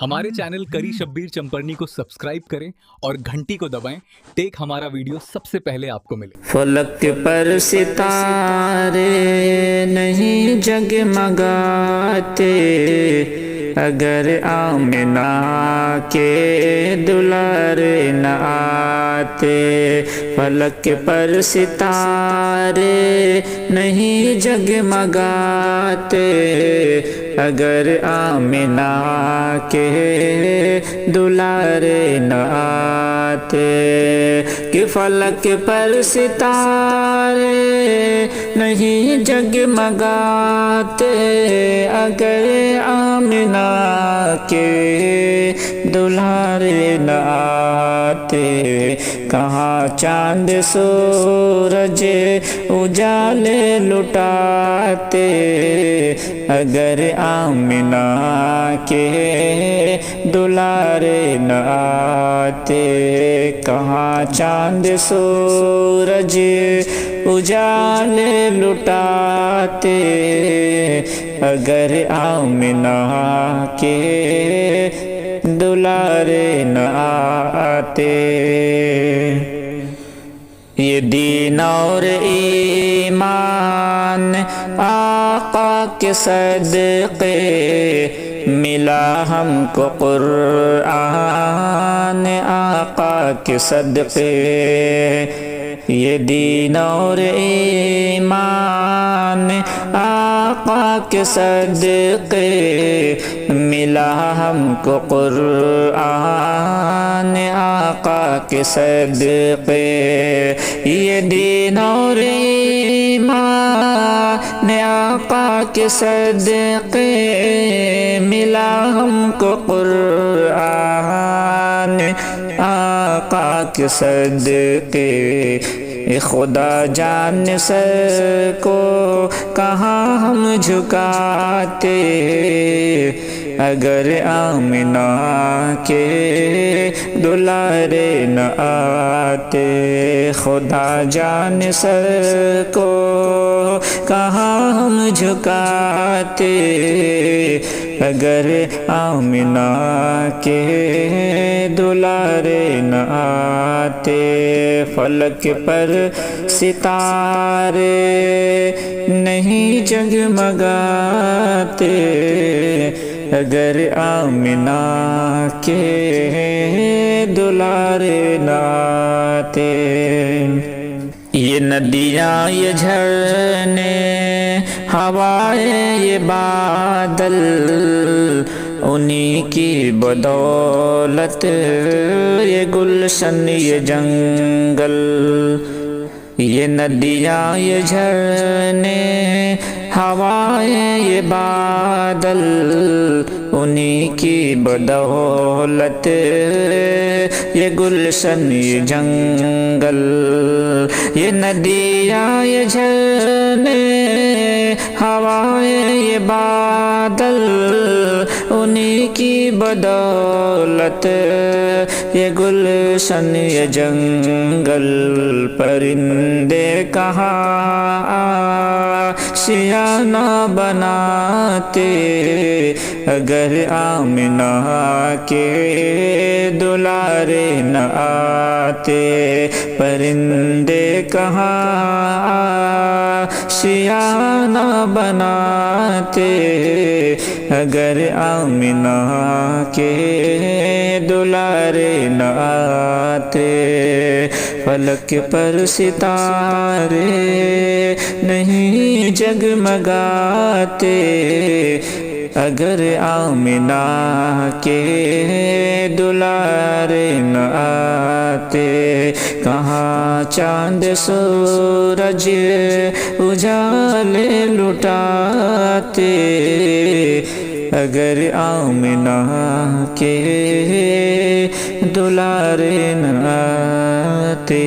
हमारे चैनल करी शब्बीर चंपरनी को सब्सक्राइब करें और घंटी को दबाएं। टेक हमारा वीडियो सबसे पहले आपको मिले। फलक पर सितारे नहीं जगमगाते, अगर आमिना के दुलारे न आते। फलक पर सितारे नहीं जगमगाते, अगर आमिना के दुलारे न आते। कि फलक पर सितारे नहीं जगमगाते, अगर आमिना के दुलारे न आते। कहाँ चांद सूरज उजाले लुटाते, अगर आमिना के दुलारे न आते। कहाँ चांद सूरज उजाले लुटाते, अगर आमिना के दुलारे न आते। ये दीन और ईमान आका के सदक़े मिला हमको कुरआन आका के सदक़े। ये दीन और ईमान आका के सदक़े मिला हमको कुरआन आका के सदक़े। ये दीन और ईमान आका के सदक़े मिला हमको कुरआन आका के सदक़े। खुदा जान सर को कहाँ हम झुकाते, अगर आमिना के दुलारे न आते। खुदा जान सर को कहाँ हम झुकाते, अगर आमिना के दुलारे न आते। फलक पर सितारे नहीं जगमगाते, अगर आमिना के दुलारे न आते। ये नदियाँ ये झरने हवाएं ये बादल, उन्हीं की बदौलत ये गुलशन ये जंगल। ये नदियाँ ये झरने हवाएं ये बादल, उन्हीं की बदौलत ये गुलशन ये जंगल। ये नदियाँ ये झरने हवाएं ये बादल, उन्हीं की बदौलत ये गुलशन ये जंगल। परिंदे कहाँ आशियाना बनाते, अगर आमिना के दुलारे न आते। परिंदे कहाँ आशियाना बनाते, अगर आमिना के दुलारे न आते। फलक पर सितारे नहीं जगमगाते, अगर आमिना के दुलारे न आते। कहाँ चांद सूरज उजाले लुटाते, अगर आमिना के दुलारे न आते।